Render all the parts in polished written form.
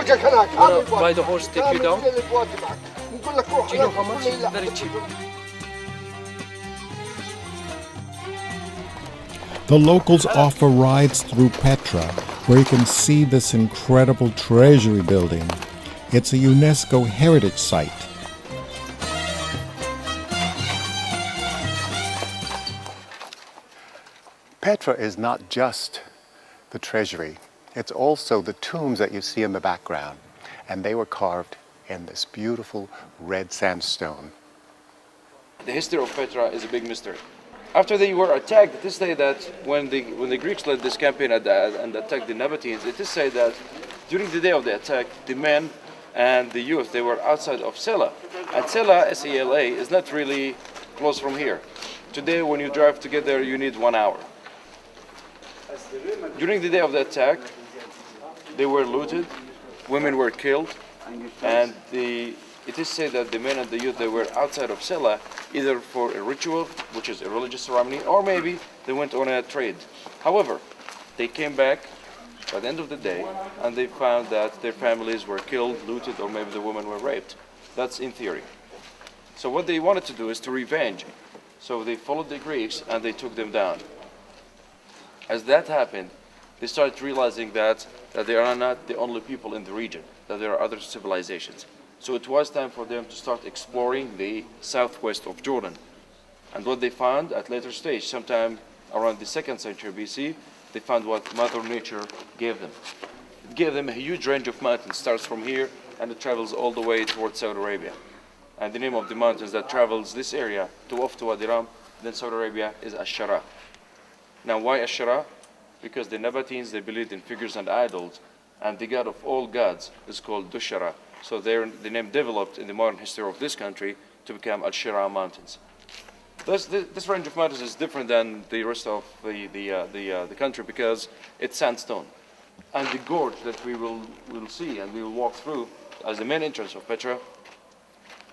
Ride a horse take you down. Do you know how much? Very cheap. The locals offer rides through Petra, where you can see this incredible Treasury building. It's a UNESCO Heritage Site. Petra is not just the Treasury. It's also the tombs that you see in the background. And they were carved in this beautiful red sandstone. The history of Petra is a big mystery. After they were attacked, it is said that when the Greeks led this campaign and attacked the Nabateans, it is said that during the day of the attack, the men and the youth, they were outside of Sela. And Sela, S-E-L-A, is not really close from here. Today, when you drive to get there, you need 1 hour. During the day of the attack, they were looted, women were killed, and it is said that the men and the youth, they were outside of Sela, either for a ritual, which is a religious ceremony, or maybe they went on a trade. However, they came back by the end of the day, and they found that their families were killed, looted, or maybe the women were raped. That's in theory. So what they wanted to do is to revenge. So they followed the Greeks, and they took them down. As that happened, they started realizing that they are not the only people in the region, that there are other civilizations. So it was time for them to start exploring the southwest of Jordan. And what they found at later stage, sometime around the 2nd century BC, they found what Mother Nature gave them. It gave them a huge range of mountains. It starts from here and it travels all the way towards Saudi Arabia. And the name of the mountains that travels this area to off to Wadi Rum, then Saudi Arabia, is Ash-Shara. Now why Ash-Shara? Because the Nabateans, they believed in figures and idols, and the god of all gods is called Dushara. So the name developed in the modern history of this country to become Al-Shira Mountains. This range of mountains is different than the rest of the country because it's sandstone. And the gorge that we will see and we will walk through as the main entrance of Petra,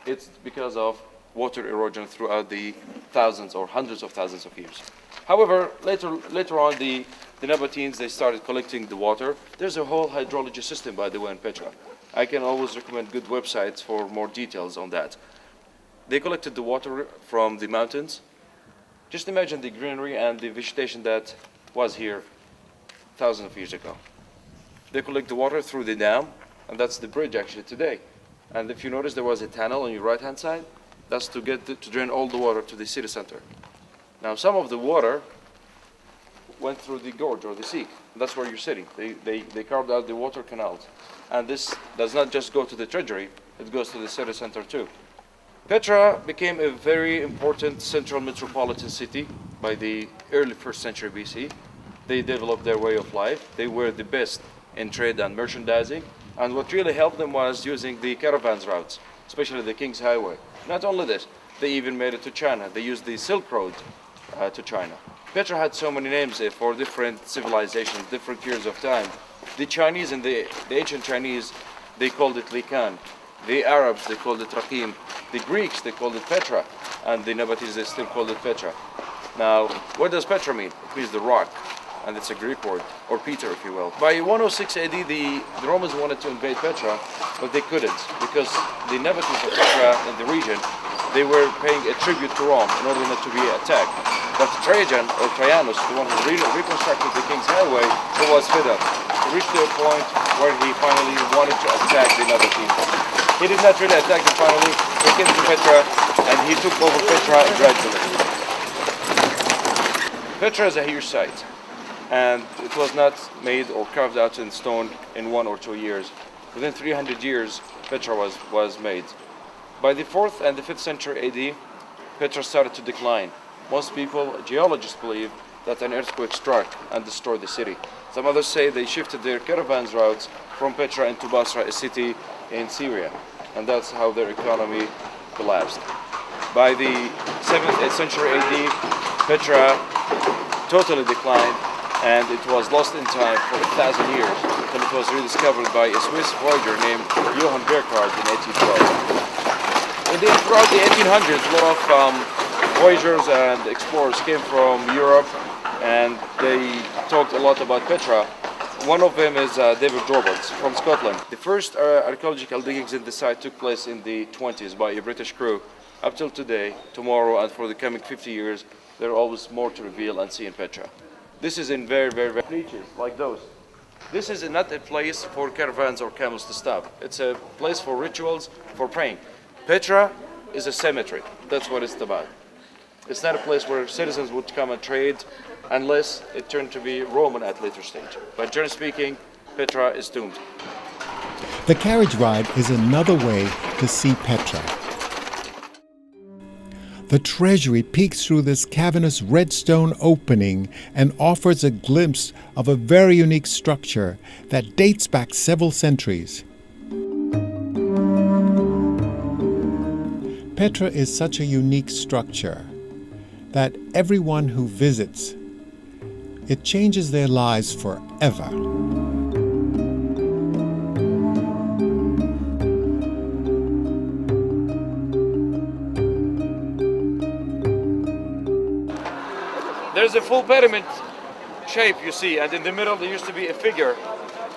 it's because of water erosion throughout the thousands or hundreds of thousands of years. However, later on, the Nabateans, they started collecting the water. There's a whole hydrology system, by the way, in Petra. I can always recommend good websites for more details on that. They collected the water from the mountains. Just imagine the greenery and the vegetation that was here thousands of years ago. They collect the water through the dam, and that's the bridge actually today. And if you notice, there was a tunnel on your right-hand side. That's to drain all the water to the city center. Now, some of the water went through the gorge or the sea. That's where you're sitting. They carved out the water canals. And this does not just go to the Treasury, it goes to the city center too. Petra became a very important central metropolitan city by the early 1st century BC. They developed their way of life. They were the best in trade and merchandising. And what really helped them was using the caravans routes, especially the King's Highway. Not only this, they even made it to China. They used the Silk Road to China. Petra had so many names for different civilizations, different periods of time. The Chinese and the ancient Chinese, they called it Likan. The Arabs, they called it Rakim. The Greeks, they called it Petra. And the Nabateans, they still called it Petra. Now, what does Petra mean? It means the rock. And it's a Greek word, or Peter, if you will. By 106 AD, the Romans wanted to invade Petra, but they couldn't, because the Nabateans of Petra in the region, they were paying a tribute to Rome in order not to be attacked. But Trajan, or Trajanus, the one who reconstructed the King's Highway, he was fed up. He reached to a point where he finally wanted to attack the Nabateans. He did not really attack them finally. He came to Petra, and he took over Petra gradually. Petra is a huge site, and it was not made or carved out in stone in 1 or 2 years. Within 300 years, Petra was made. By the 4th and the 5th century AD, Petra started to decline. Most people, geologists, believe that an earthquake struck and destroyed the city. Some others say they shifted their caravans routes from Petra into Basra, a city in Syria, and that's how their economy collapsed. By the 7th, 8th century AD, Petra totally declined, and it was lost in time for 1,000 years until it was rediscovered by a Swiss voyager named Johann Burckhardt in 1812. Throughout the 1800s, a lot of voyagers and explorers came from Europe, and they talked a lot about Petra. One of them is David Roberts from Scotland. The first archaeological diggings in the site took place in the 20s by a British crew. Up till today, tomorrow, and for the coming 50 years, there are always more to reveal and see in Petra. This is in very niches like those. This is not a place for caravans or camels to stop. It's a place for rituals, for praying. Petra is a cemetery. That's what it's about. It's not a place where citizens would come and trade unless it turned to be Roman at later stage. But generally speaking, Petra is doomed. The carriage ride is another way to see Petra. The Treasury peeks through this cavernous red stone opening and offers a glimpse of a very unique structure that dates back several centuries. Petra is such a unique structure that everyone who visits, it changes their lives forever. There's a full pyramid shape you see, and in the middle there used to be a figure,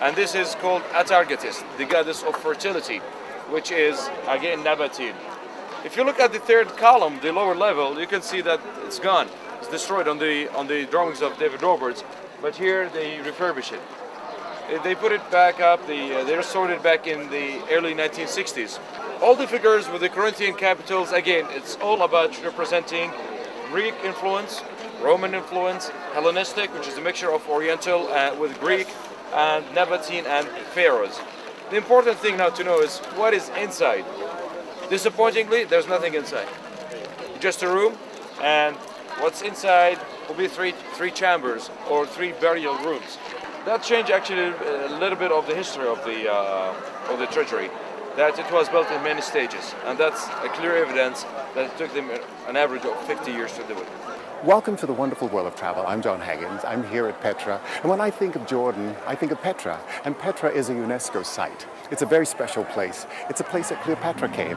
and this is called Atargatis, the goddess of fertility, which is again Nabatean. If you look at the third column, the lower level, you can see that it's gone. It's destroyed on the drawings of David Roberts, but here they refurbish it. They put it back up, they restored it back in the early 1960s. All the figures with the Corinthian capitals, again, it's all about representing Greek influence, Roman influence, Hellenistic, which is a mixture of Oriental with Greek, and Nabatean and Pharaohs. The important thing now to know is what is inside. Disappointingly, there's nothing inside. Just a room, and what's inside will be three chambers or 3 burial rooms. That changed actually a little bit of the history of the Treasury, that it was built in many stages, and that's a clear evidence that it took them an average of 50 years to do it. Welcome to the wonderful world of travel. I'm Jon Haggins. I'm here at Petra. And when I think of Jordan, I think of Petra. And Petra is a UNESCO site. It's a very special place. It's a place that Cleopatra came.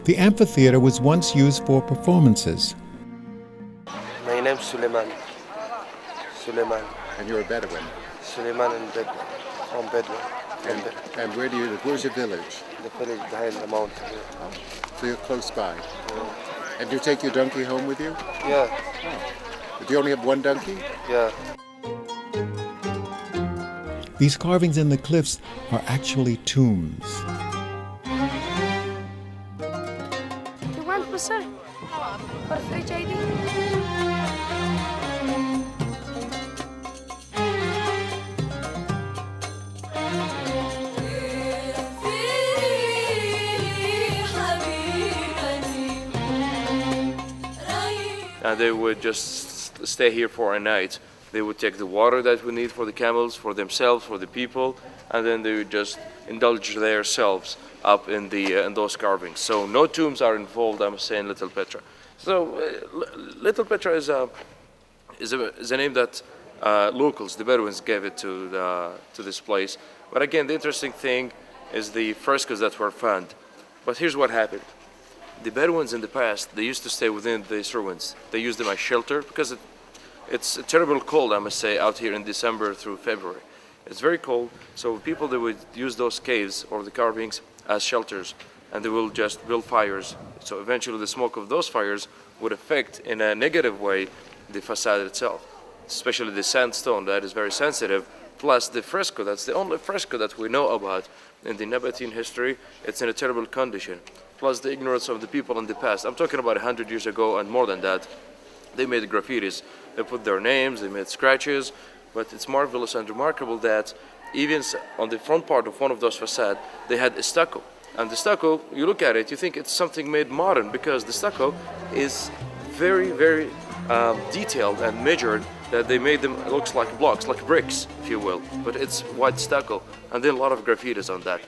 The amphitheater was once used for performances. My name's Suleiman. Suleiman. And you're a Bedouin. Suleiman and Bedouin. From Bedouin. And where do you live? Where's your village? The village behind the mountain. Oh, so you're close by. And you take your donkey home with you? Yeah. Oh. Do you only have one donkey? Yeah. These carvings in the cliffs are actually tombs. And they would just stay here for a night. They would take the water that we need for the camels, for themselves, for the people, and then they would just indulge themselves up in those carvings. So no tombs are involved, I must say, in Little Petra. So Little Petra is a name that locals, the Bedouins, gave it to this place. But again, the interesting thing is the frescoes that were found. But here's what happened. The Bedouins in the past, they used to stay within these ruins. They used them as shelter because it's a terrible cold, I must say, out here in December through February. It's very cold, so people, they would use those caves or the carvings as shelters, and they will just build fires. So eventually the smoke of those fires would affect in a negative way the facade itself, especially the sandstone that is very sensitive, plus the fresco. That's the only fresco that we know about in the Nabatean history. It's in a terrible condition. Plus the ignorance of the people in the past. I'm talking about 100 years ago and more than that. They made graffitis. They put their names, they made scratches, but it's marvelous and remarkable that even on the front part of one of those facades, they had a stucco. And the stucco, you look at it, you think it's something made modern because the stucco is very, very detailed and measured, that they made them, it looks like blocks, like bricks, if you will, but it's white stucco, and then a lot of graffitis on that.